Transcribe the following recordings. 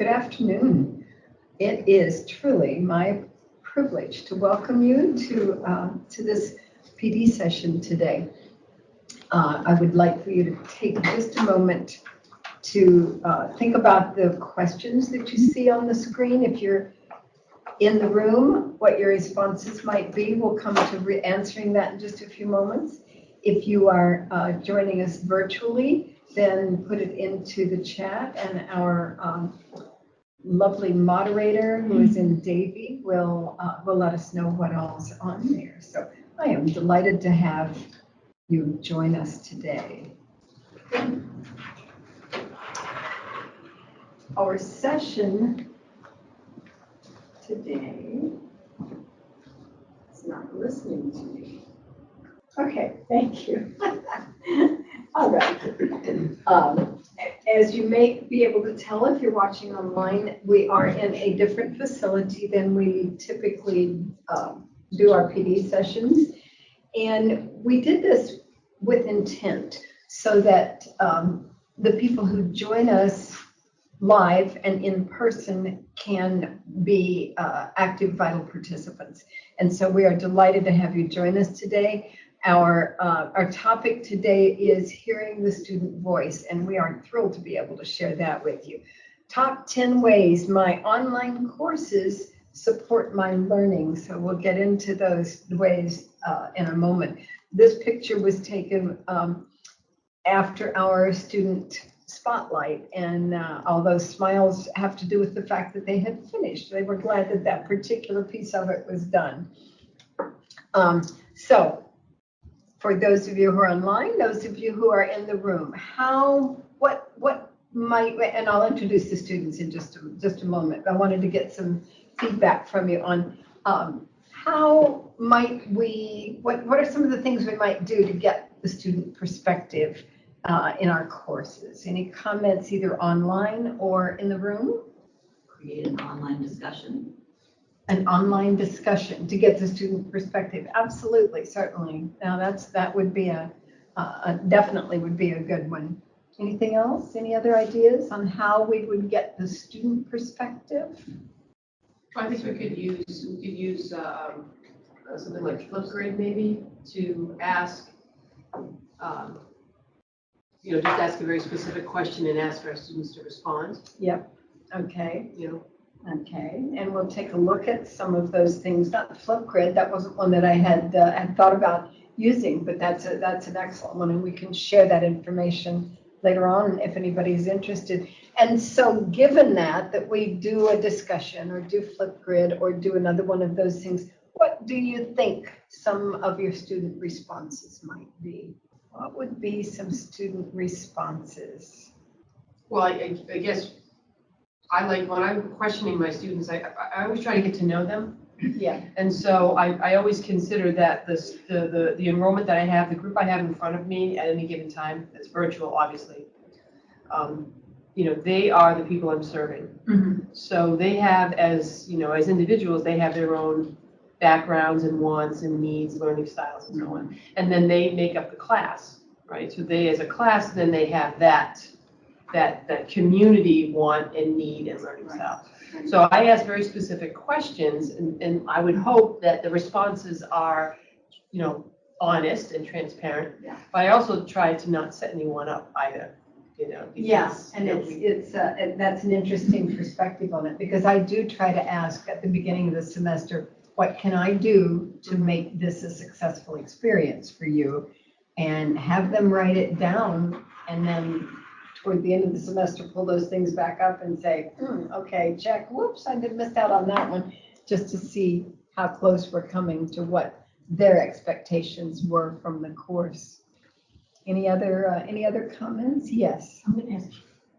Good afternoon. It is truly my privilege to welcome you to this PD session today. I would like for you to take just a moment to think about the questions that you see on the screen. If you're in the room, what your responses might be. We'll come to answering that in just a few moments. If you are joining us virtually, then put it into the chat, and our lovely moderator, who is in Davie, will let us know what all's on there. So I am delighted to have you join us today. Our session today is not listening to me. Okay, thank you. All right. As you may be able to tell if you're watching online, we are in a different facility than we typically do our PD sessions. And we did this with intent so that the people who join us live and in person can be active, vital participants. And so we are delighted to have you join us today. Our topic today is hearing the student voice, and we are thrilled to be able to share that with you. Top 10 ways my online courses support my learning. So we'll get into those ways in a moment. This picture was taken after our student spotlight, and all those smiles have to do with the fact that they had finished. They were glad that that particular piece of it was done. So for those of you who are online, those of you who are in the room, what might, and I'll introduce the students in just a moment. I wanted to get some feedback from you on how might we, what are some of the things we might do to get the student perspective in our courses? Any comments either online or in the room? Create an online discussion. An online discussion to get the student perspective. Absolutely, certainly. Now that would be definitely would be a good one. Anything else? Any other ideas on how we would get the student perspective? I think we could use something like Flipgrid maybe to ask, just ask a very specific question and ask our students to respond. Yep. Okay. Okay, and we'll take a look at some of those things. Not the Flipgrid, that wasn't one that I had thought about using, but that's an excellent one, and we can share that information later on if anybody's interested. And so given that we do a discussion or do Flipgrid or do another one of those things, what do you think some of your student responses might be? What would be some student responses? Well, I guess I like, when I'm questioning my students, I always try to get to know them. Yeah. And so I always consider that the enrollment that I have, the group I have in front of me at any given time, it's virtual, obviously. They are the people I'm serving. Mm-hmm. So they have, as individuals, they have their own backgrounds and wants and needs, learning styles, and so on. And then they make up the class, right? So they, as a class, then they have that community want and need and learning style. Right. So I ask very specific questions, and I would hope that the responses are, honest and transparent. Yeah. But I also try to not set anyone up either. Because, yes, and that's an interesting perspective on it, because I do try to ask at the beginning of the semester, what can I do to make this a successful experience for you, and have them write it down, and then toward the end of the semester, pull those things back up and say, okay, check, whoops, I missed out on that one, just to see how close we're coming to what their expectations were from the course. Any other comments? Yes. I'm going to ask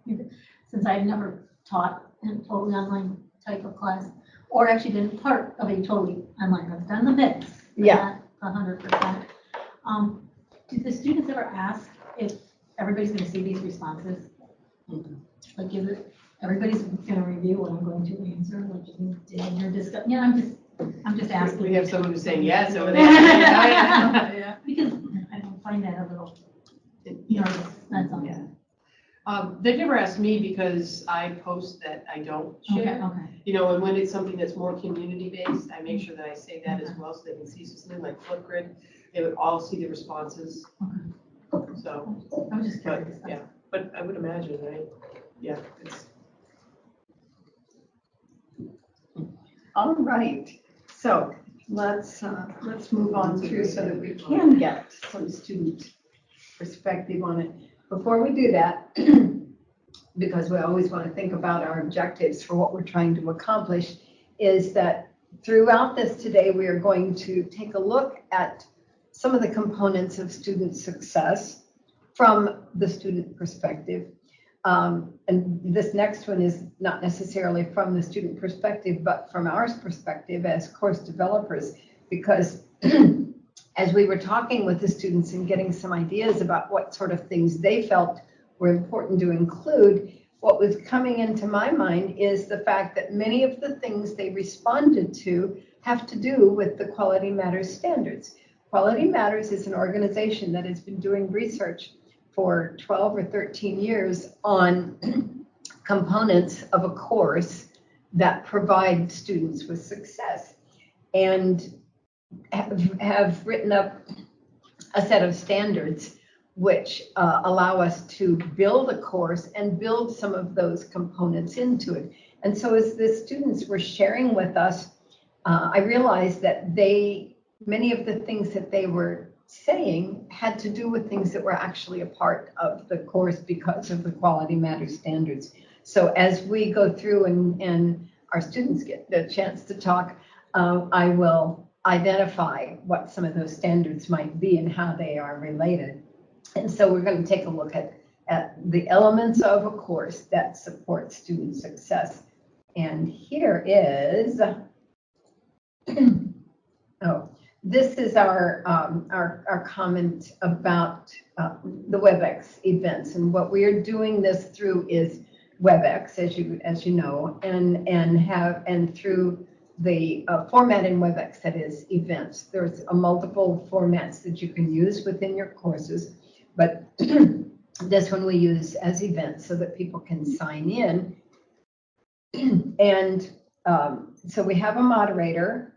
you, since I've never taught in a totally online type of class, or actually been part of a totally online, I've done the mix, yeah, not 100%. Do the students ever ask if everybody's going to see these responses? Mm-hmm. Like, is it everybody's going to review what I'm going to answer? Like you did in your discussion? I'm just asking. We have someone who's saying yes over there. Yeah. Because I don't find that a little nervous. That's all. Yeah. They've never asked me because I post that I don't Okay, share. okay. You know, and when it's something that's more community-based, I make sure that I say that as well, so they can see something like Flipgrid. They would all see the responses. So, I was just but, curious. yeah, but I would imagine, right? Yeah, it's. All right, so let's move on through so that we can get some student perspective on it. Before we do that, because we always want to think about our objectives for what we're trying to accomplish, is that throughout this today, we are going to take a look at some of the components of student success from the student perspective. And this next one is not necessarily from the student perspective, but from our perspective as course developers, because as we were talking with the students and getting some ideas about what sort of things they felt were important to include, what was coming into my mind is the fact that many of the things they responded to have to do with the Quality Matters standards. Quality Matters is an organization that has been doing research for 12 or 13 years on components of a course that provide students with success, and have written up a set of standards which allow us to build a course and build some of those components into it. And so as the students were sharing with us, I realized that many of the things that they were saying had to do with things that were actually a part of the course because of the Quality Matters standards. So as we go through and our students get the chance to talk, I will identify what some of those standards might be and how they are related. And so we're going to take a look at the elements of a course that support student success. And here is, this is our comment about the WebEx events. And what we are doing this through is WebEx, as you know, and through the format in WebEx that is events. There's multiple formats that you can use within your courses, but this one we use as events so that people can sign in. And so we have a moderator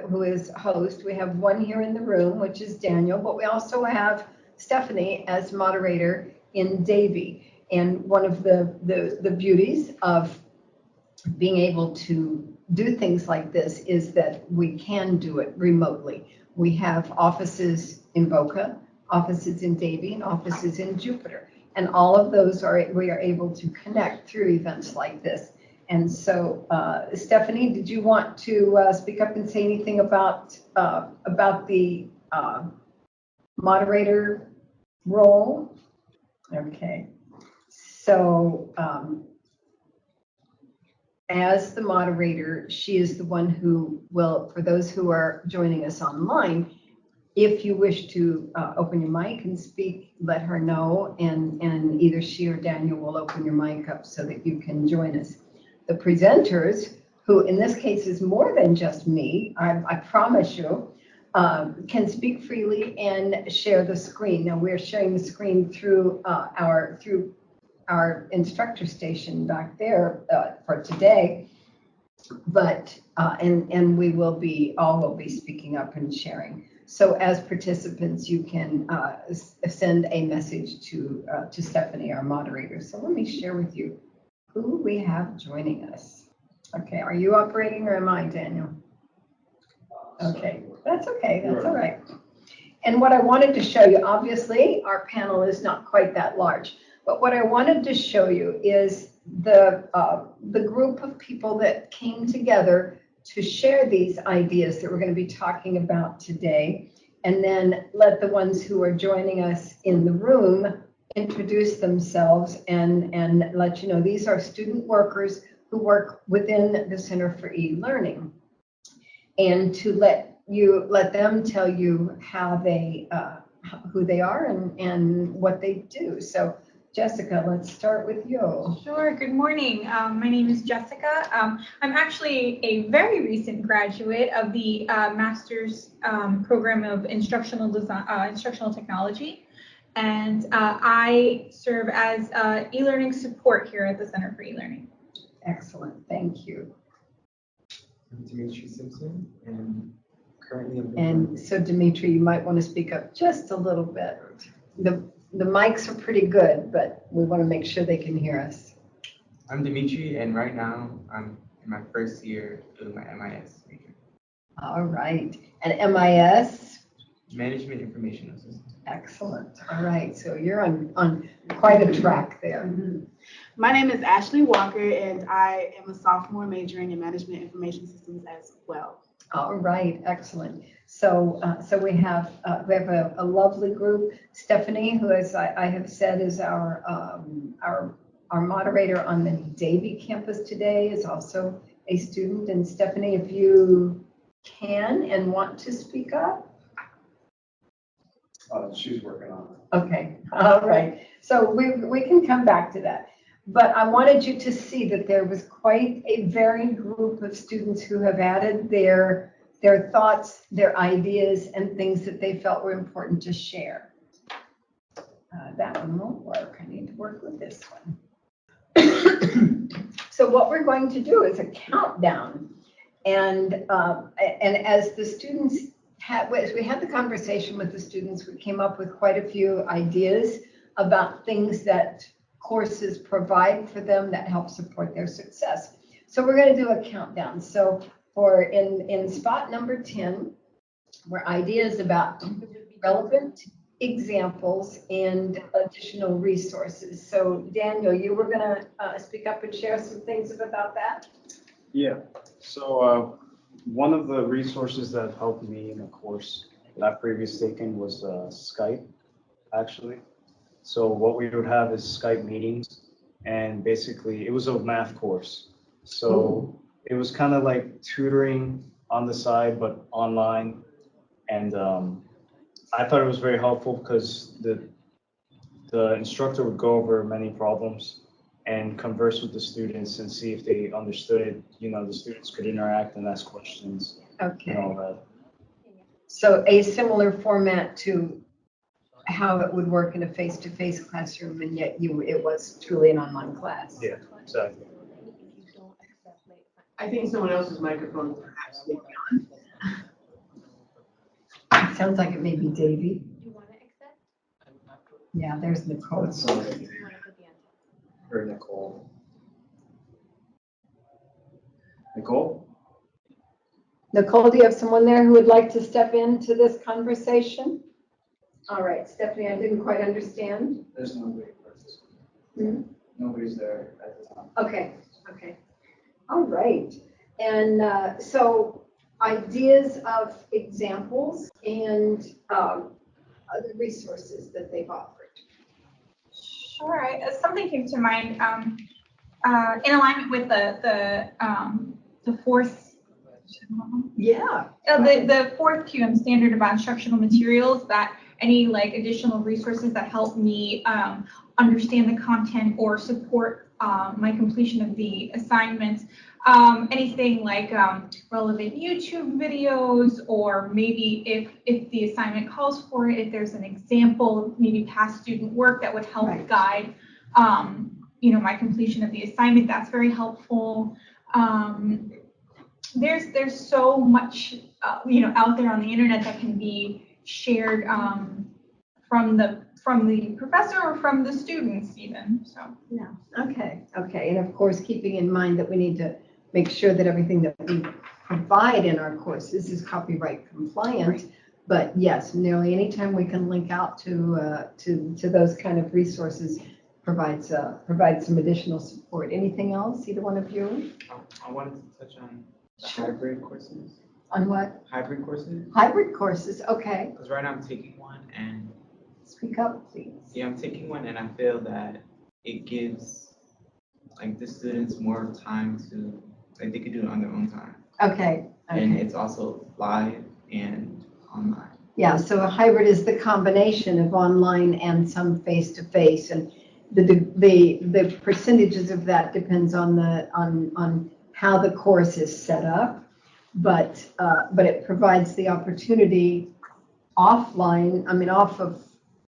who is host. We have one here in the room, which is Daniel, but we also have Stephanie as moderator in Davie. And one of the beauties of being able to do things like this is that we can do it remotely. We have offices in Boca, offices in Davie, and offices in Jupiter. And all of those we are able to connect through events like this. And so, Stephanie, did you want to speak up and say anything about the moderator role? Okay. So, as the moderator, she is the one who will, for those who are joining us online, if you wish to open your mic and speak, let her know, and either she or Daniel will open your mic up so that you can join us. The presenters, who in this case is more than just me, I promise you, can speak freely and share the screen. Now we're sharing the screen through our instructor station back there for today, but and we will be speaking up and sharing. So as participants, you can send a message to Stephanie, our moderator. So let me share with you who we have joining us. Okay, are you operating or am I, Daniel? Okay, that's okay, that's all right. And what I wanted to show you, obviously, our panel is not quite that large, but what I wanted to show you is the group of people that came together to share these ideas that we're going to be talking about today, and then let the ones who are joining us in the room introduce themselves and let you know these are student workers who work within the Center for eLearning, and to let them tell you how they who they are and what they do. So Jessica, let's start with you. Sure. Good morning. My name is Jessica. I'm actually a very recent graduate of the Master's Program of Instructional Design, Instructional Technology. and I serve as e-learning support here at the Center for eLearning. Excellent, thank you. I'm Dimitri Simpson, and currently I'm And so Dimitri, you might want to speak up just a little bit. The mics are pretty good, but we want to make sure they can hear us. I'm Dimitri, and right now I'm in my first year doing my MIS major. All right, and MIS? Management Information Systems. Excellent, all right, so you're on quite a track there. My name is Ashley Walker, and I am a sophomore majoring in Management Information Systems as well. All right, excellent. So we have a lovely group. Stephanie, who, as I have said, is our moderator on the Davie campus today, is also a student. And Stephanie, if you can and want to speak up. She's working on it. Okay, all right. So we can come back to that. But I wanted you to see that there was quite a varied group of students who have added their thoughts, their ideas, and things that they felt were important to share. That one won't work. I need to work with this one. So what we're going to do is a countdown. And as the students as we had the conversation with the students, we came up with quite a few ideas about things that courses provide for them that help support their success. So we're going to do a countdown. So for in spot number 10 were ideas about relevant examples and additional resources. So Daniel, you were going to speak up and share some things about that? Yeah. So one of the resources that helped me in a course that I previously taken was Skype, actually. So what we would have is Skype meetings, and basically it was a math course. So it was kind of like tutoring on the side, but online. And I thought it was very helpful because the instructor would go over many problems and converse with the students and see if they understood it. You know, the students could interact and ask questions. Okay. And all that. So a similar format to how it would work in a face-to-face classroom, and yet it was truly an online class. Yeah, exactly. I think someone else's microphone perhaps may be on. It sounds like it may be Davie. Do you want to accept? Yeah, there's Nicole. That's Do you want to put the end? Or Nicole. Nicole? Nicole, do you have someone there who would like to step into this conversation? All right, Stephanie, I didn't quite understand. There's nobody present. Hmm? Nobody's there at the time. Okay. All right. And so ideas of examples and other resources that they've offered. Sure. Something came to mind in alignment with the fourth. Yeah. The fourth QM standard about instructional materials, that any like additional resources that help me understand the content or support my completion of the assignments. Anything like relevant YouTube videos, or maybe if the assignment calls for it, if there's an example, maybe past student work that would help guide my completion of the assignment, that's very helpful. There's so much out there on the internet that can be shared from the professor or from the students even. So yeah. Okay. And of course, keeping in mind that we need to make sure that everything that we provide in our courses is copyright compliant. Right. But yes, nearly any time we can link out to those kind of resources provides some additional support. Anything else, either one of you? I wanted to touch on the hybrid courses. On what? Hybrid courses. Hybrid courses, okay. Because right now I'm taking one, and speak up, please. Yeah, I'm taking one, and I feel that it gives like the students more time to they could do it on their own time. Okay. And it's also live and online. Yeah, so a hybrid is the combination of online and some face-to-face, and the percentages of that depends on how the course is set up, but it provides the opportunity off of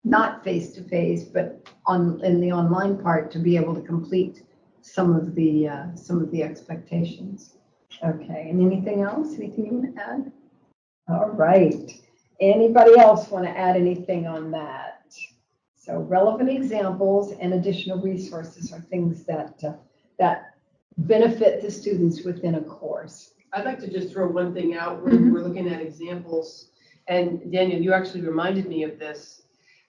not face-to-face, but in the online part to be able to complete some of the expectations. Okay, and anything else? Anything you want to add? All right. Anybody else want to add anything on that? So relevant examples and additional resources are things that benefit the students within a course. I'd like to just throw one thing out. We're looking at examples, and Daniel, you actually reminded me of this.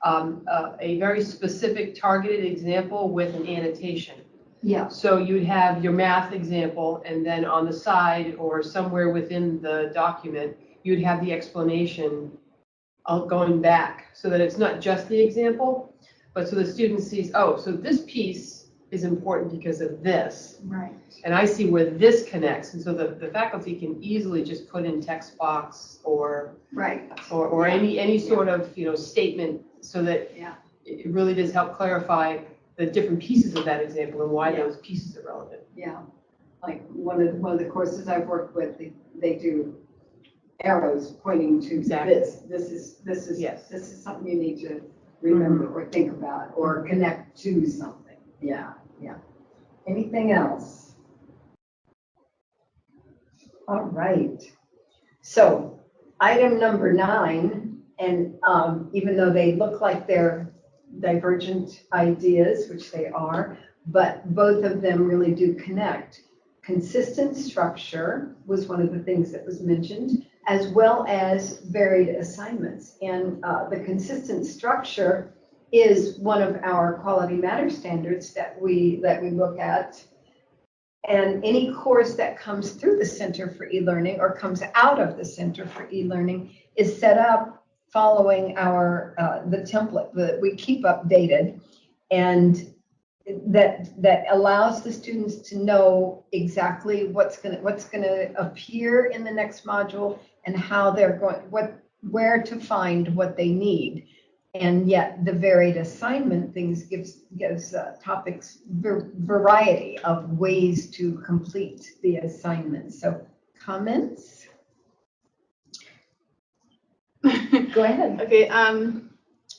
A very specific targeted example with an annotation. Yeah. So you'd have your math example, and then on the side or somewhere within the document, you'd have the explanation going back, so that it's not just the example, but so the student sees, oh, so this piece is important because of this. Right. And I see where this connects, and so the faculty can easily just put in text box or Right. or any sort of statement, so that it really does help clarify the different pieces of that example and why those pieces are relevant. Yeah. Like one of the courses I've worked with, they do arrows pointing to this. This is something you need to remember or think about or connect to something. Yeah. Anything else? All right. So item number 9, and even though they look like they're divergent ideas, which they are, but both of them really do connect. Consistent structure was one of the things that was mentioned, as well as varied assignments. And the consistent structure is one of our Quality Matters standards that we look at. And any course that comes through the Center for eLearning or comes out of the Center for eLearning is set up following our the template that we keep updated, and that allows the students to know exactly what's going to appear in the next module and how they're going, where to find what they need. And yet the varied assignment things gives topics variety of ways to complete the assignment. So comments? Go ahead. Okay,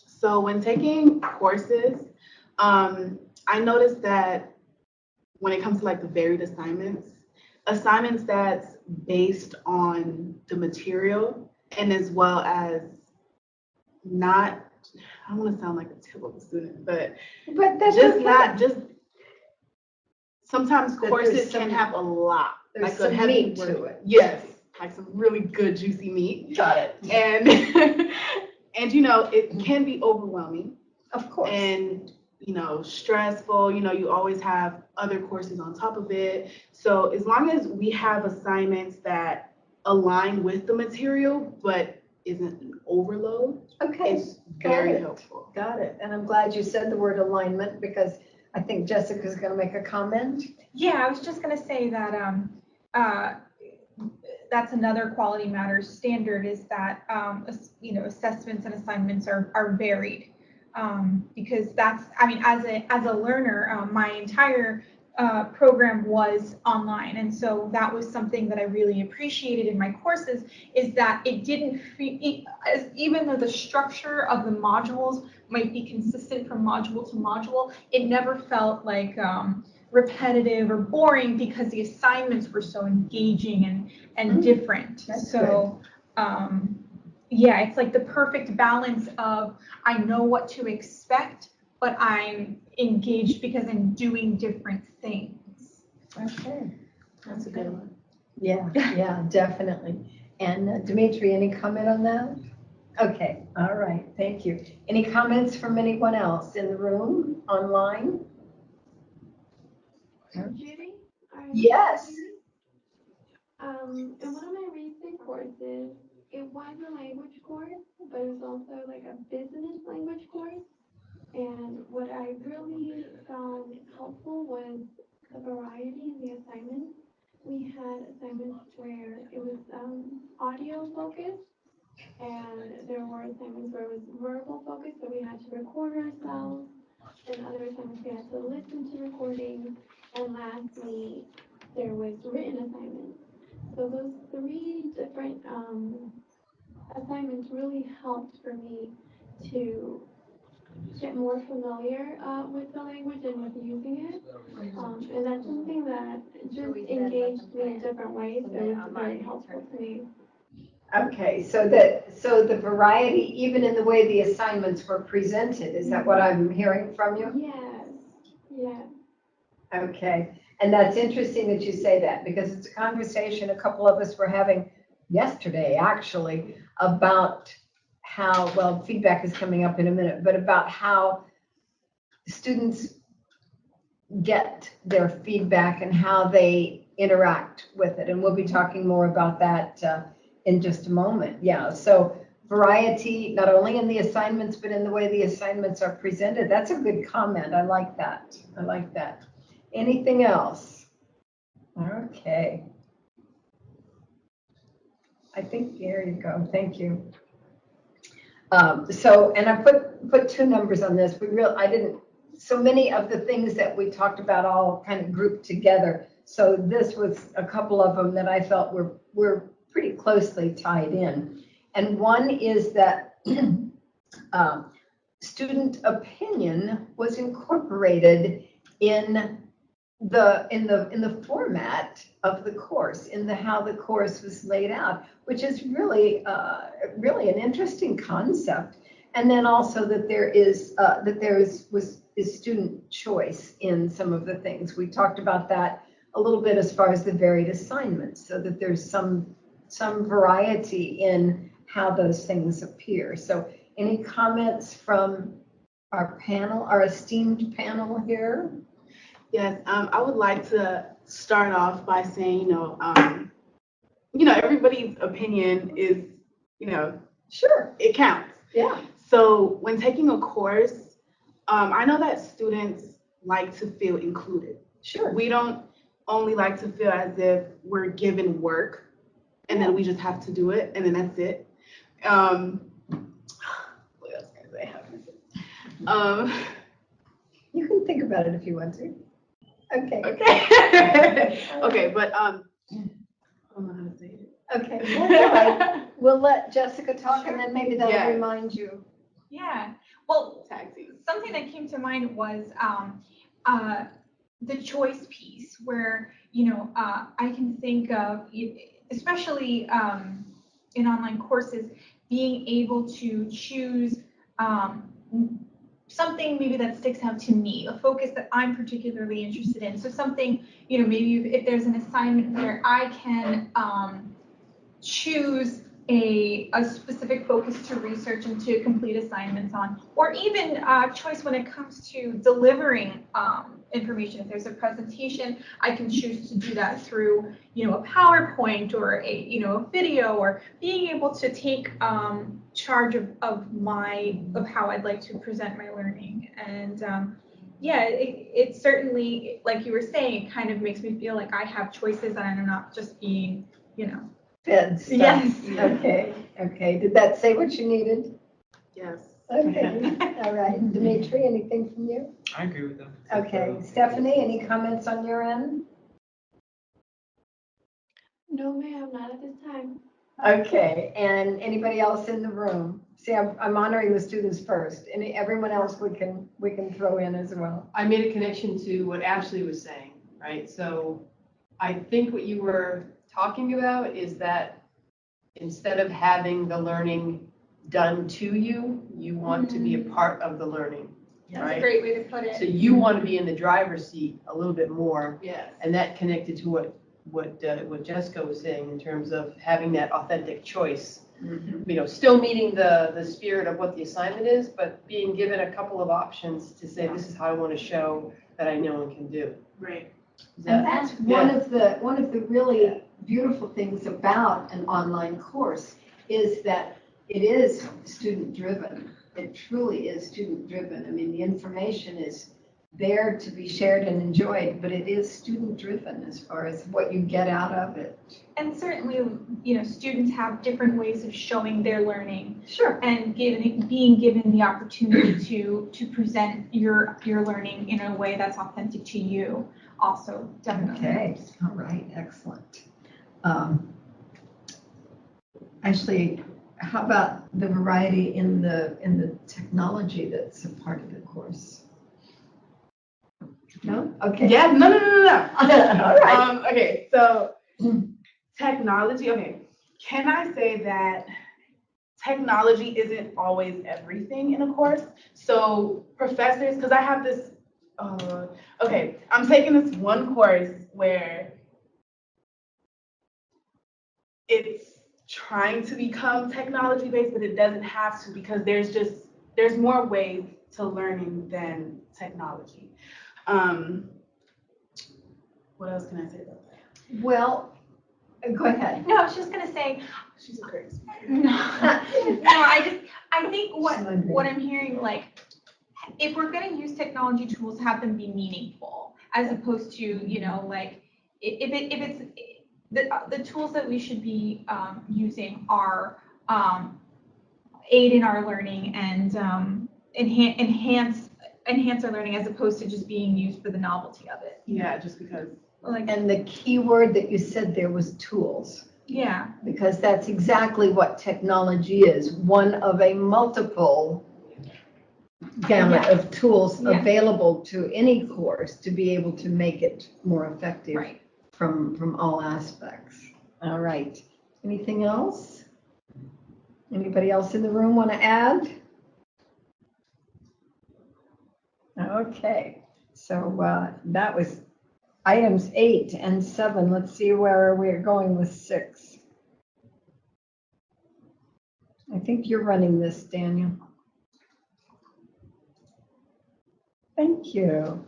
so when taking courses, I noticed that when it comes to like the varied assignments that's based on the material, and as well as not, I don't want to sound like a typical student, but that's just okay. not just, sometimes That courses can have a lot. There's like some a heavy meat to it. Yes, like some really good juicy meat. Got it. And and it can be overwhelming. Of course. And stressful. You always have other courses on top of it. So as long as we have assignments that align with the material but isn't an overload, it's very helpful. Got it. And I'm glad you said the word alignment, because I think Jessica's going to make a comment. Yeah, I was just going to say that that's another Quality Matters standard, is that assessments and assignments are varied, because that's, I mean, as a learner, my entire program was online, and so that was something that I really appreciated in my courses, is that it didn't feel, even though the structure of the modules might be consistent from module to module, it never felt like repetitive or boring, because the assignments were so engaging and different. That's so yeah, it's like the perfect balance of, I know what to expect, but I'm engaged because I'm doing different things. Okay. That's a good one. Yeah, definitely. And Dimitri, any comment on that? Okay, all right, thank you. Any comments from anyone else in the room, online? Judy? Yes. In one of my recent courses, it was a language course, but it was also like a business language course. And what I really found helpful was the variety in the assignments. We had assignments where it was audio focused, and there were assignments where it was verbal focused, so we had to record ourselves, and other assignments we had to listen to recordings, and lastly, there was written assignments. So those 3 different assignments really helped for me to get more familiar with the language and with using it. And that's something that just engaged me in different ways. It was very helpful to me. Okay, so the variety, even in the way the assignments were presented, is that what I'm hearing from you? Yes, yes. Okay, and that's interesting that you say that, because it's a conversation a couple of us were having yesterday, actually, about how, well, feedback is coming up in a minute, but about how students get their feedback and how they interact with it. And we'll be talking more about that in just a moment. Yeah, so variety, not only in the assignments, but in the way the assignments are presented. That's a good comment. I like that. I like that. Anything else? Okay. I think, there you go. Thank you. And I put two numbers on this. I didn't, so many of the things that we talked about all kind of grouped together. So this was a couple of them that I felt were pretty closely tied in. And one is that student opinion was incorporated in the format of the course, in how the course was laid out, which is really an interesting concept. And then also that there is student choice in some of the things. We talked about that a little bit as far as the varied assignments, so that there's some variety in how those things appear. So any comments from our panel, our esteemed panel here? Yes, I would like to start off by saying, everybody's opinion is, Sure, it counts. yeah. So when taking a course, I know that students like to feel included. Sure. We don't only like to feel as if we're given work and then we just have to do it and then that's it. What else can I say? You can think about it if you want to. Okay. Okay, but I don't know how to say it. Okay, that's all right. We'll let Jessica talk and then maybe that'll Yes. remind you. Yeah, well, Tag team. something that came to mind was the choice piece, where I can think of, especially in online courses, being able to choose something maybe that sticks out to me, a focus that I'm particularly interested in. So something, maybe if there's an assignment where I can choose a specific focus to research and to complete assignments on, or even choice when it comes to delivering information. If there's a presentation, I can choose to do that through, a PowerPoint or a video, or being able to take charge of how I'd like to present my learning. And it certainly, like you were saying, it kind of makes me feel like I have choices and I'm not just being, Fed stuff. Yes. Okay. Did that say what you needed? Yes. Okay. All right. Dimitri, anything from you? I agree with them. Okay. Stephanie, any comments on your end? No, ma'am, not at this time. Okay. And anybody else in the room? See, I'm honoring the students first. Everyone else we can throw in as well. I made a connection to what Ashley was saying, right? So I think what you were talking about is that instead of having the learning done to you, you want to be a part of the learning. That's right? a great way to put it. So you want to be in the driver's seat a little bit more. Yes. And that connected to what Jessica was saying in terms of having that authentic choice. Mm-hmm. Still meeting the spirit of what the assignment is, but being given a couple of options to say, this is how I want to show that I know and can do. Right. And that's one of the really beautiful things about an online course is that it is student driven. It truly is student driven. I mean, the information is there to be shared and enjoyed, but it is student driven as far as what you get out of it. And certainly, students have different ways of showing their learning. Sure. And being given the opportunity to present your learning in a way that's authentic to you also definitely. Okay. All right. Excellent. Ashley, How about the variety in the technology that's a part of the course? No? Okay. Yeah, no. All right. Okay, so technology, okay. Can I say that technology isn't always everything in a course? So professors, because I have this, okay, I'm taking this one course where it's trying to become technology based, but it doesn't have to, because there's more ways to learning than technology. What else can I say about that? Well, go ahead. No, I was just gonna say, She's a great speaker. no, I think what I'm hearing, like, if we're gonna use technology tools, have them be meaningful, as opposed to, like, if it's, the tools that we should be using are aid in our learning and enhance our learning, as opposed to just being used for the novelty of it. Yeah, just because. Like, And the key word that you said there was tools, yeah, because that's exactly what technology is, one of a multiple gamut of tools Yeah. available to any course to be able to make it more effective right. from all aspects. All right. Anything else? Anybody else in the room want to add? Okay. So that was items 8 and 7. Let's see where we're going with 6. I think you're running this, Daniel. Thank you.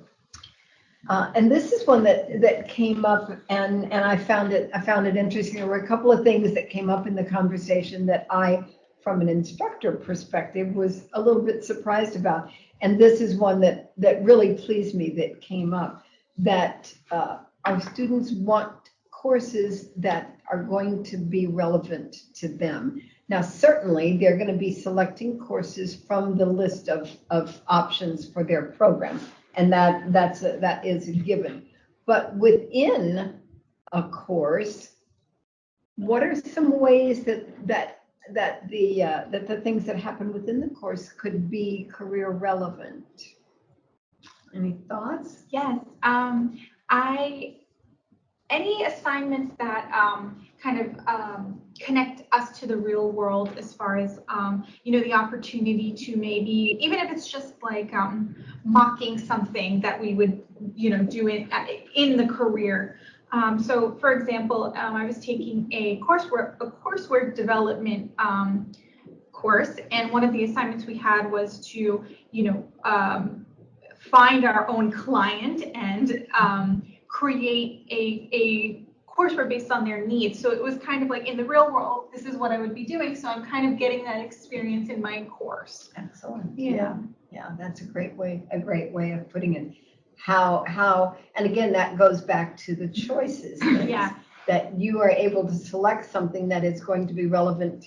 And this is one that came up, and I found it interesting. There were a couple of things that came up in the conversation that I, from an instructor perspective, was a little bit surprised about. And this is one that really pleased me that came up, that our students want courses that are going to be relevant to them. Now, certainly, they're going to be selecting courses from the list of options for their program, and that is a given. But within a course, what are some ways that the things that happen within the course could be career relevant? Any thoughts? Yes. Any assignments that kind of connect us to the real world, as far as the opportunity to maybe, even if it's just like mocking something that we would do in the career. So for example, I was taking a coursework development course, and one of the assignments we had was to find our own client and create a coursework based on their needs. So it was kind of like, in the real world, this is what I would be doing. So I'm kind of getting that experience in my course. Excellent. Yeah. Yeah, that's a great way of putting it. How, and again, that goes back to the choices. Yeah. That you are able to select something that is going to be relevant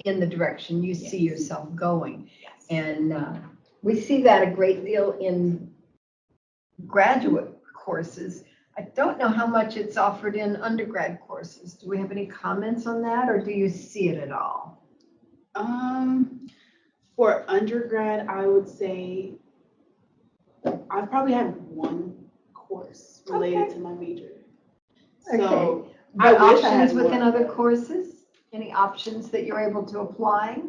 in the direction you see yourself going. Yes. And we see that a great deal in graduate courses. I don't know how much it's offered in undergrad courses. Do we have any comments on that, or do you see it at all? For undergrad, I would say I've probably had one course related to my major. So Okay. I But wish I had options within more. other courses? Any options that you're able to apply?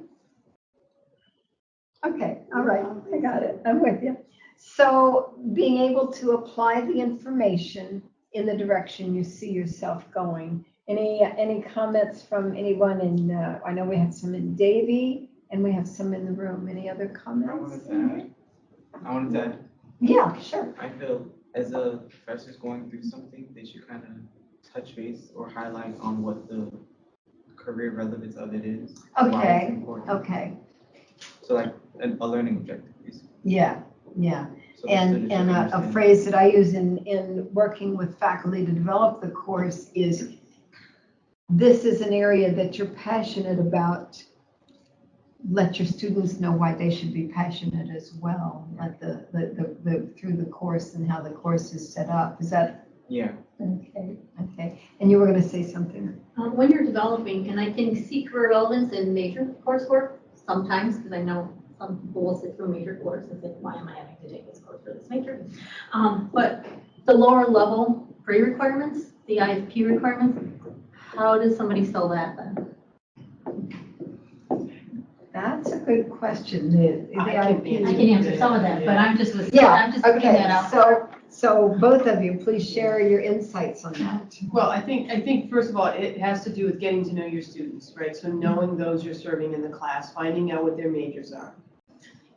Okay, all right, I got it. I'm with you. So being able to apply the information in the direction you see yourself going. Any comments from anyone in, I know we have some in Davie and we have some in the room. Any other comments? I wanted to add, Yeah, sure. I feel as a professor's going through something, they should kind of touch base or highlight on what the career relevance of it is. Why it's Okay, important. okay. So like a learning objective, basically. Yeah. So the And students should a understand. phrase that I use in working with faculty to develop the course is, this is an area that you're passionate about. Let your students know why they should be passionate as well. Let the through the course and how the course is set up. Is that? Yeah. Okay. And you were going to say something? When you're developing, and I can see career relevance in major coursework sometimes, because I know some people will sit through a major course and think, why am I having to take this course for this major? But the lower level pre-requirements, the ISP requirements, how does somebody sell that then? That's a good question. The I can IP. I can answer some of that, but I'm just putting Yeah, that okay, out. so both of you, please share your insights on that. Well, I think first of all, it has to do with getting to know your students, right? So knowing those you're serving in the class, finding out what their majors are.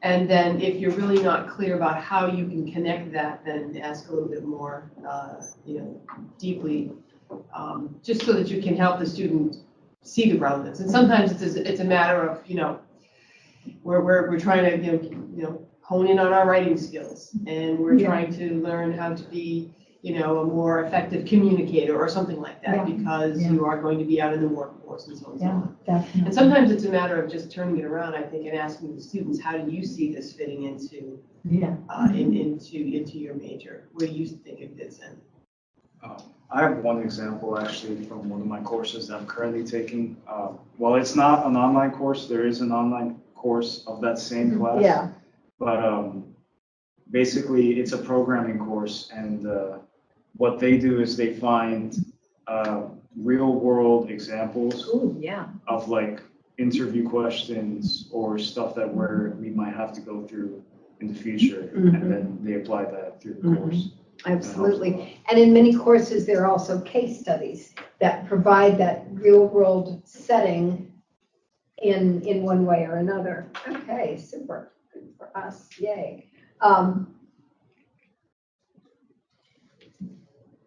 And then if you're really not clear about how you can connect that, then ask a little bit more, deeply, just so that you can help the student see the relevance. And sometimes it's a matter of, we're trying to, hone in on our writing skills, and we're trying to learn how to be, a more effective communicator or something like that, because you are going to be out in the workforce and so on and so on. Definitely. And sometimes it's a matter of just turning it around, I think, and asking the students, how do you see this fitting into into your major? Where do you think it fits in? I have one example actually from one of my courses that I'm currently taking. Well, it's not an online course. There is an online course of that same class. Yeah. But basically, it's a programming course, and what they do is they find real-world examples of like interview questions or stuff that we might have to go through in the future, and then they apply that through the course. Absolutely. And in many courses, there are also case studies that provide that real-world setting in one way or another. Okay, super. Good for us. Yay.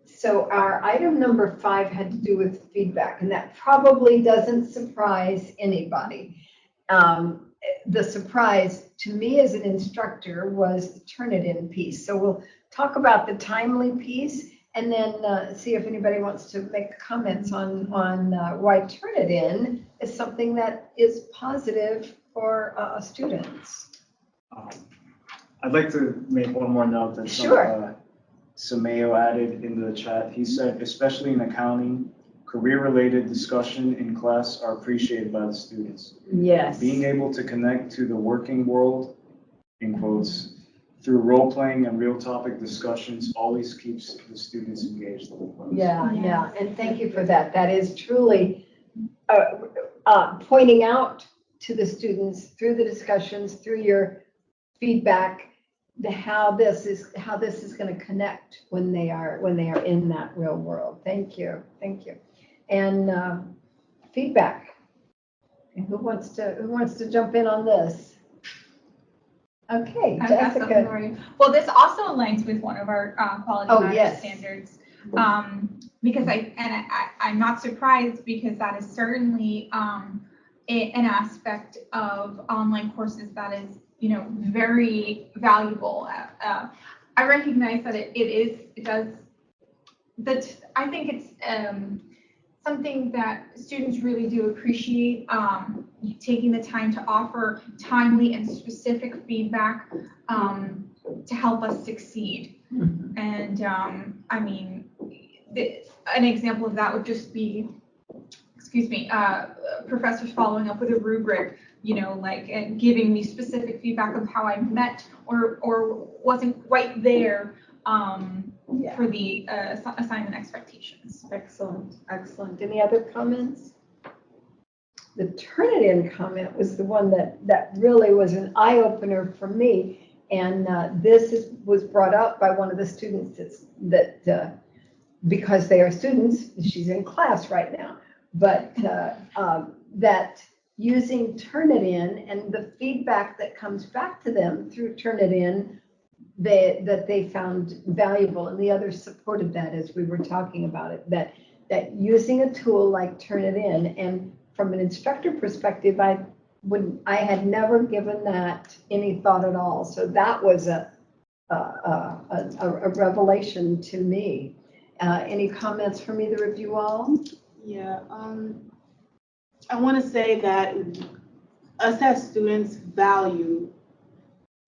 So our item number 5 had to do with feedback, and that probably doesn't surprise anybody. The surprise to me as an instructor was the Turnitin piece. So we'll talk about the timely piece, and then see if anybody wants to make comments on why Turnitin is something that is positive for students. I'd like to make one more note that Sameo added in the chat. He said, especially in accounting, career-related discussion in class are appreciated by the students. Yes. Being able to connect to the working world, in quotes, through role-playing and real topic discussions always keeps the students engaged. Yeah, and thank you for that. That is truly pointing out to the students through the discussions, through your feedback, how this is going to connect when they are in that real world. Thank you. And feedback. And who wants to jump in on this? Okay, I've got something Jessica. for you. Well, this also aligns with one of our quality management standards, because I'm not surprised, because that is certainly an aspect of online courses that is very valuable. I recognize that I think it's something that students really do appreciate, taking the time to offer timely and specific feedback to help us succeed. And I mean, an example of that would just be, professors following up with a rubric, and giving me specific feedback of how I met or wasn't quite there for the assignment expectations. Excellent. Any other comments? The Turnitin comment was the one that really was an eye-opener for me. And this was brought up by one of the students that because they are students, she's in class right now, but that using Turnitin and the feedback that comes back to them through Turnitin that they found valuable, and the others supported that as we were talking about it, that using a tool like Turnitin, and from an instructor perspective, I had never given that any thought at all. So that was a revelation to me. Any comments from either of you all? Yeah, I want to say that us as students value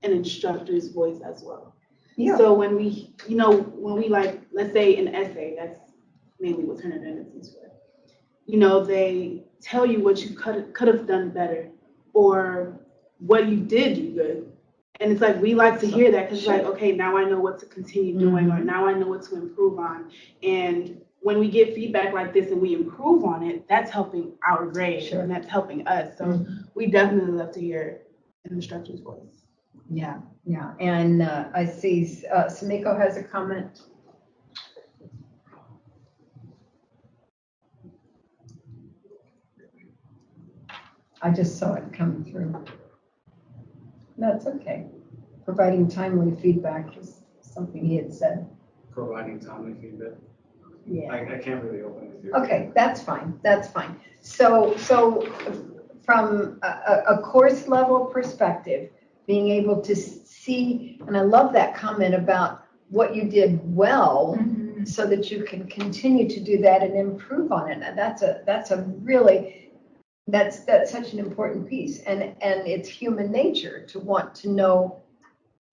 an instructor's voice as well. Yeah. So when we, when we like, let's say an essay, that's mainly what Turnitin is for. They tell you what you could have done better or what you did do good. And it's like, we like to hear that because it's like, okay, now I know what to continue doing or now I know what to improve on. And when we get feedback like this and we improve on it, that's helping our grade and that's helping us. So we definitely love to hear an instructor's voice. Yeah. And I see Sumiko has a comment. I just saw it come through. That's okay. Providing timely feedback is something he had said. Providing timely feedback. Yeah. I can't really open it. Okay, that's fine. So from a course level perspective, being able to see, and I love that comment about what you did well, so that you can continue to do that and improve on it. And that's such an important piece. And it's human nature to want to know,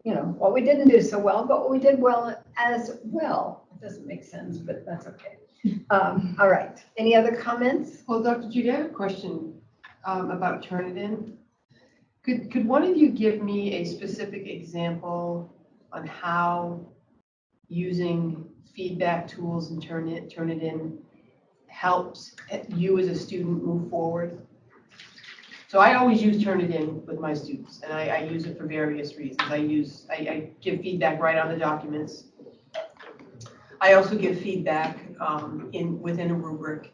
what we didn't do so well, but what we did well as well. It doesn't make sense, but that's okay. All right. Any other comments? Well, Dr. Judy, I have a question about Turnitin. Could one of you give me a specific example on how using feedback tools and Turnitin helps you as a student move forward? So I always use Turnitin with my students, and I use it for various reasons. I give feedback right on the documents. I also give feedback within a rubric,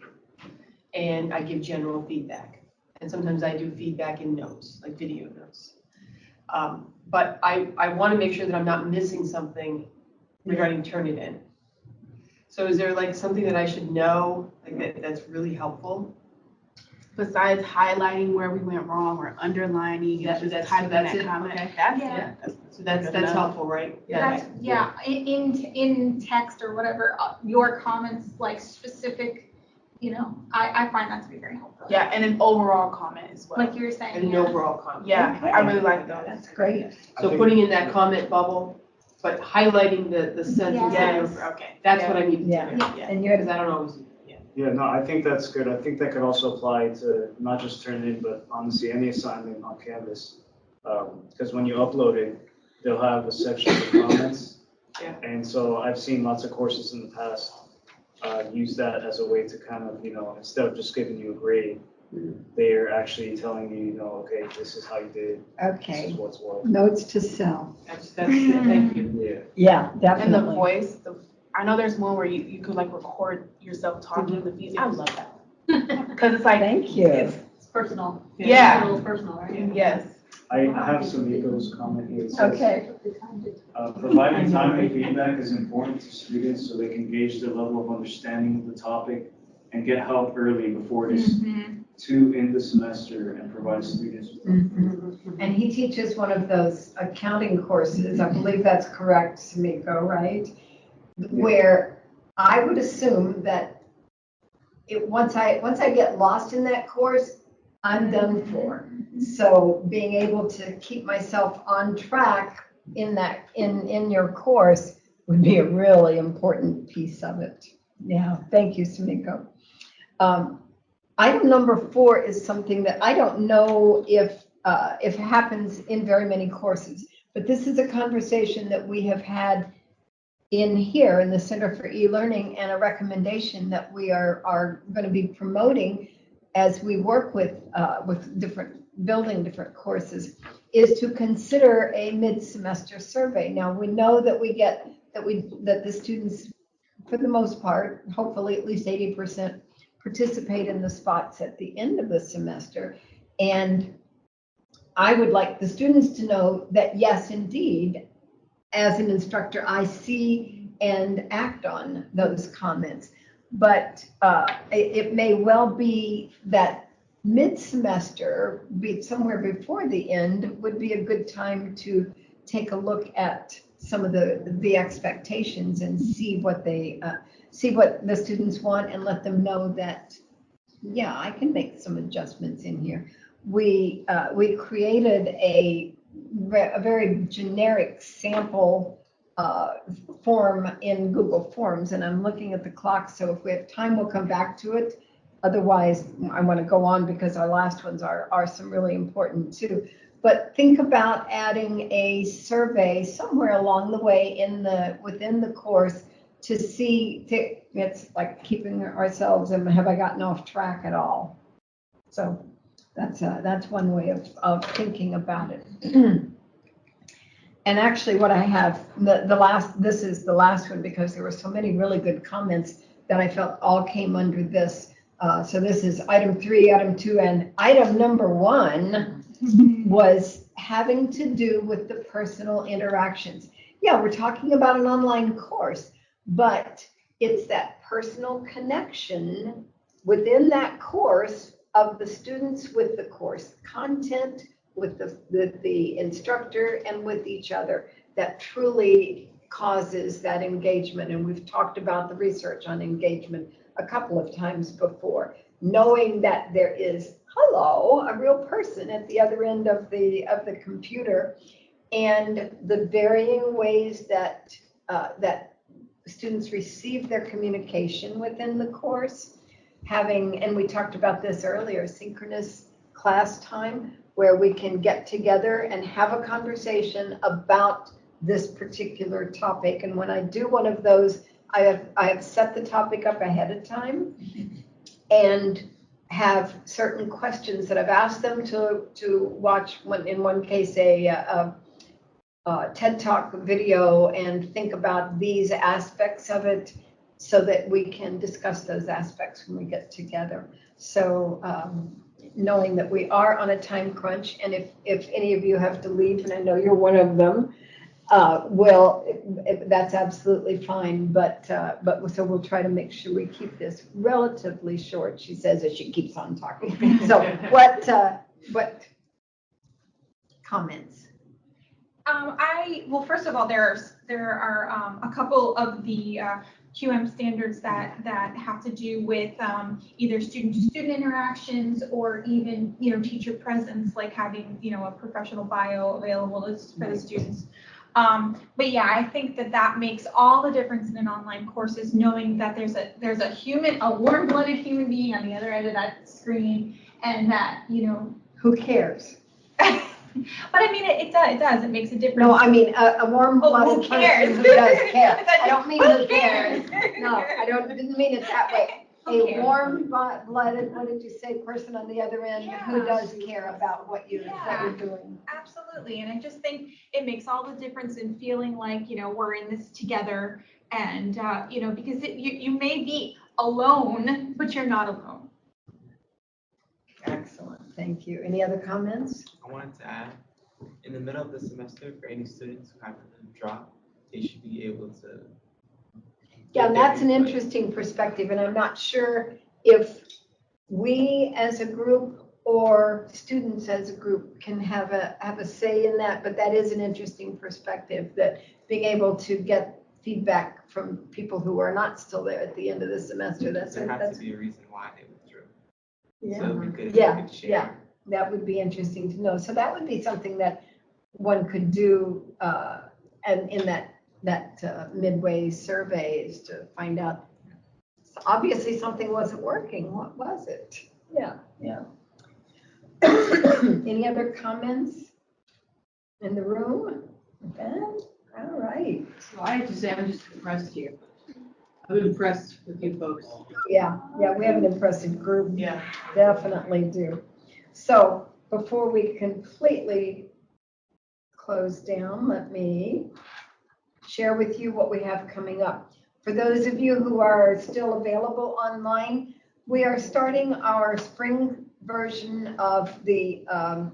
and I give general feedback. And sometimes I do feedback in notes, like video notes. But I want to make sure that I'm not missing something regarding Turnitin. So is there like something that I should know that's really helpful? Besides highlighting where we went wrong or underlining, That's that it? comment. Okay. That's helpful, right? In text or whatever, your comments, like specific, I find that to be very helpful. Yeah, and an overall comment as well. Like you were saying. And an overall comment. Yeah, I really like those. That's great. So putting in that comment bubble, but highlighting the sentence. Yes. Okay, that's what I need to do. Yeah. And you had Because I don't always do that. Yeah, no, I think that's good. I think that could also apply to not just Turnitin, but honestly any assignment on Canvas. Because when you upload it, they'll have a section for comments. Yeah. And so I've seen lots of courses in the past use that as a way to kind of, instead of just giving you a grade, they're actually telling you, okay, this is how you did. Okay. This is what's what. Notes to self. That's thank you. Yeah, And definitely. the voice, I know there's one where you could like record yourself talking in the feed. I love that. Because it's like, Thank you. It's personal. Yeah. It's a little personal, right? Yes. I have Sumiko's comment here. It says, Okay. providing timely feedback is important to students so they can gauge their level of understanding of the topic and get help early before it is too in the semester and provide students with And he teaches one of those accounting courses. I believe that's correct, Sumiko, right? Where I would assume that once I get lost in that course, I'm done for. So being able to keep myself on track in your course would be a really important piece of it. Yeah, thank you, Sumiko. Item number 4 is something that I don't know if it happens in very many courses, but this is a conversation that we have had in here in the Center for eLearning, and a recommendation that we are going to be promoting as we work with building different courses, is to consider a mid-semester survey. Now we know that that the students, for the most part, hopefully at least 80%, participate in the spots at the end of the semester, and I would like the students to know that yes, indeed, as an instructor, I see and act on those comments. But it may well be that mid-semester, somewhere before the end, would be a good time to take a look at some of the expectations and see what the students want, and let them know that, yeah, I can make some adjustments in here. We created a very generic sample form in Google Forms, and I'm looking at the clock, so if we have time, we'll come back to it. Otherwise, I want to go on because our last ones are some really important too. But think about adding a survey somewhere along the way within the course to see, it's like keeping ourselves, and have I gotten off track at all? So that's one way of thinking about it. And actually what I have, this is the last one because there were so many really good comments that I felt all came under this. So this is item 3, item 2, and item number 1 was having to do with the personal interactions. Yeah, we're talking about an online course, but it's that personal connection within that course of the students with the course content, with the instructor, and with each other that truly causes that engagement. And we've talked about the research on engagement a couple of times before, knowing that there is, a real person at the other end of the computer, and the varying ways that students receive their communication within the course, and we talked about this earlier, synchronous class time, where we can get together and have a conversation about this particular topic. And when I do one of those, I have set the topic up ahead of time and have certain questions that I've asked them to watch, in one case a TED Talk video, and think about these aspects of it so that we can discuss those aspects when we get together. So knowing that we are on a time crunch, and if any of you have to leave, and I know you're one of them, that's absolutely fine, but so we'll try to make sure we keep this relatively short, she says as she keeps on talking. So what comments? Well, first of all, there are a couple of the QM standards that have to do with either student-to-student interactions, or even teacher presence, like having a professional bio available for the students. But yeah, I think that makes all the difference in an online course, is knowing that there's a warm-blooded human being on the other end of that screen, and that who cares. But I mean, it does. It makes a difference. No, I mean a warm-blooded person who does care. I don't mean who cares. No, didn't mean it that way. A warm-blooded, what did you say, person on the other end who does care about what you're doing. Absolutely, and I just think it makes all the difference in feeling like we're in this together, and because you may be alone, but you're not alone. Excellent, thank you. Any other comments? I wanted to add, in the middle of the semester, for any students who happen to drop, they should be able to. Yeah, and that's an interesting perspective, and I'm not sure if we as a group or students as a group can have a say in that, but that is an interesting perspective, that being able to get feedback from people who are not still there at the end of the semester. There has to be a reason why they withdrew. Yeah. So it would be good if you could share. Yeah, that would be interesting to know. So that would be something that one could do, and in that midway surveys, to find out. Obviously something wasn't working. What was it? Yeah. Any other comments in the room? Ben? All right. So I have to say, I'm just impressed here. I'm impressed with you folks. Yeah, we have an impressive group. Yeah. Definitely do. So before we completely close down, let me share with you what we have coming up. For those of you who are still available online, we are starting our spring version of the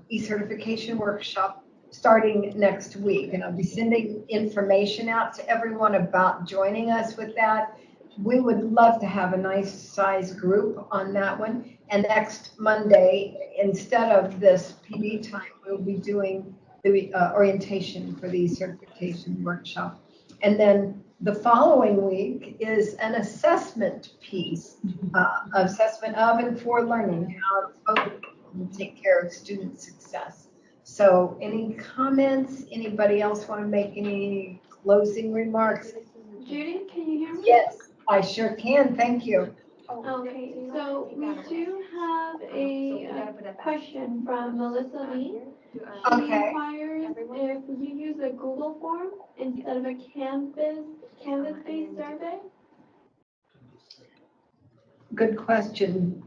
e-certification workshop starting next week. And I'll be sending information out to everyone about joining us with that. We would love to have a nice size group on that one. And next Monday, instead of this PD time, we'll be doing the orientation for the certification workshop. And then the following week is an assessment piece, assessment of and for learning, how to take care of student success. So any comments? Anybody else want to make any closing remarks. Judy, can you hear me? Yes, I sure can, thank you. Okay, so we do have a question from Melissa Lee. She Okay. inquires if you use a Google form instead of a Canvas-based survey. Good question.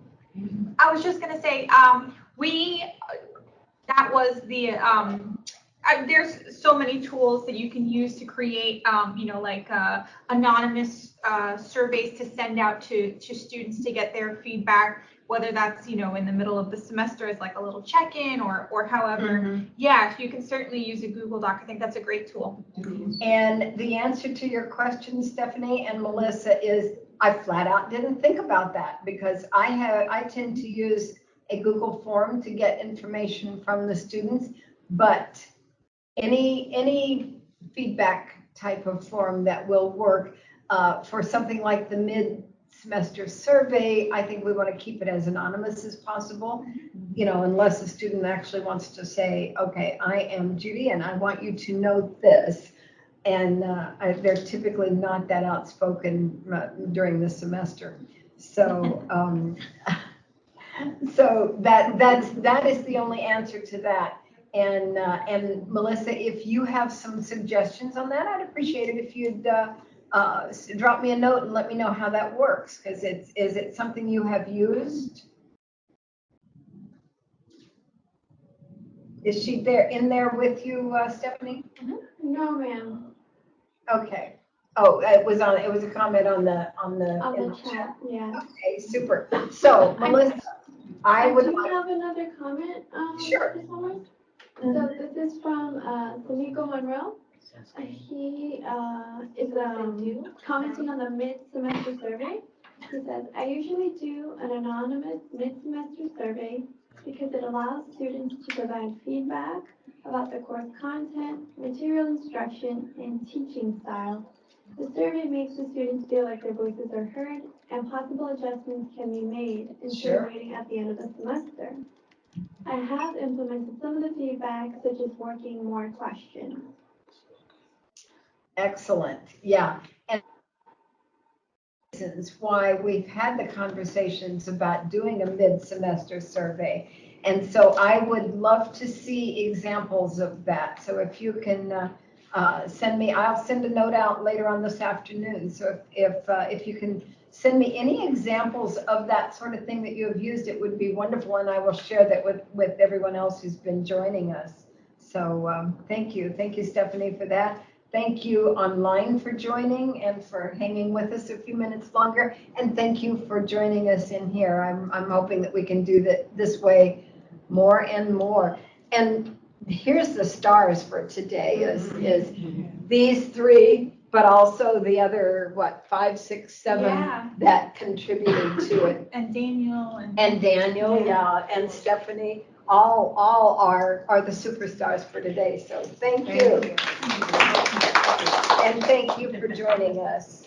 I was just gonna say, that was there's so many tools that you can use to create, anonymous surveys to send out to students to get their feedback, whether that's, in the middle of the semester as like a little check-in or however. Yeah, you can certainly use a Google Doc. I think that's a great tool. And the answer to your question, Stephanie and Melissa, is I flat out didn't think about that because I tend to use a Google form to get information from the students, but any feedback type of form that will work for something like the mid-semester survey, I think we want to keep it as anonymous as possible, unless the student actually wants to say, okay, I am Judy and I want you to know this. And they're typically not that outspoken during the semester. So so that is the only answer to that. And Melissa, if you have some suggestions on that, I'd appreciate it if you'd drop me a note and let me know how that works. Because is it something you have used? Is she in there with you, Stephanie? No, ma'am. Okay. Oh, it was a comment on the On the chat, yeah. Okay, super. So Melissa, I would do like. have another comment. Sure. Ms. Summers. So this is from Samico Monroe. He is commenting on the mid-semester survey. He says, I usually do an anonymous mid-semester survey because it allows students to provide feedback about the course content, material instruction, and teaching style. The survey makes the students feel like their voices are heard and possible adjustments can be made instead of waiting at the end of the semester. I have implemented some of the feedback, such as working more questions. Excellent. Yeah. And reasons why we've had the conversations about doing a mid-semester survey. And so I would love to see examples of that. So if you can send me, I'll send a note out later on this afternoon. So if you can send me any examples of that sort of thing that you have used, it would be wonderful. And I will share that with everyone else who's been joining us. So thank you. Thank you, Stephanie, for that. Thank you online for joining and for hanging with us a few minutes longer. And thank you for joining us in here. I'm hoping that we can do that this way more and more. And here's the stars for today is these three, but also the other, 5, 6, 7 that contributed to it. And Daniel. And Daniel, yeah, and Stephanie. All are the superstars for today. So thank you. And thank you for joining us.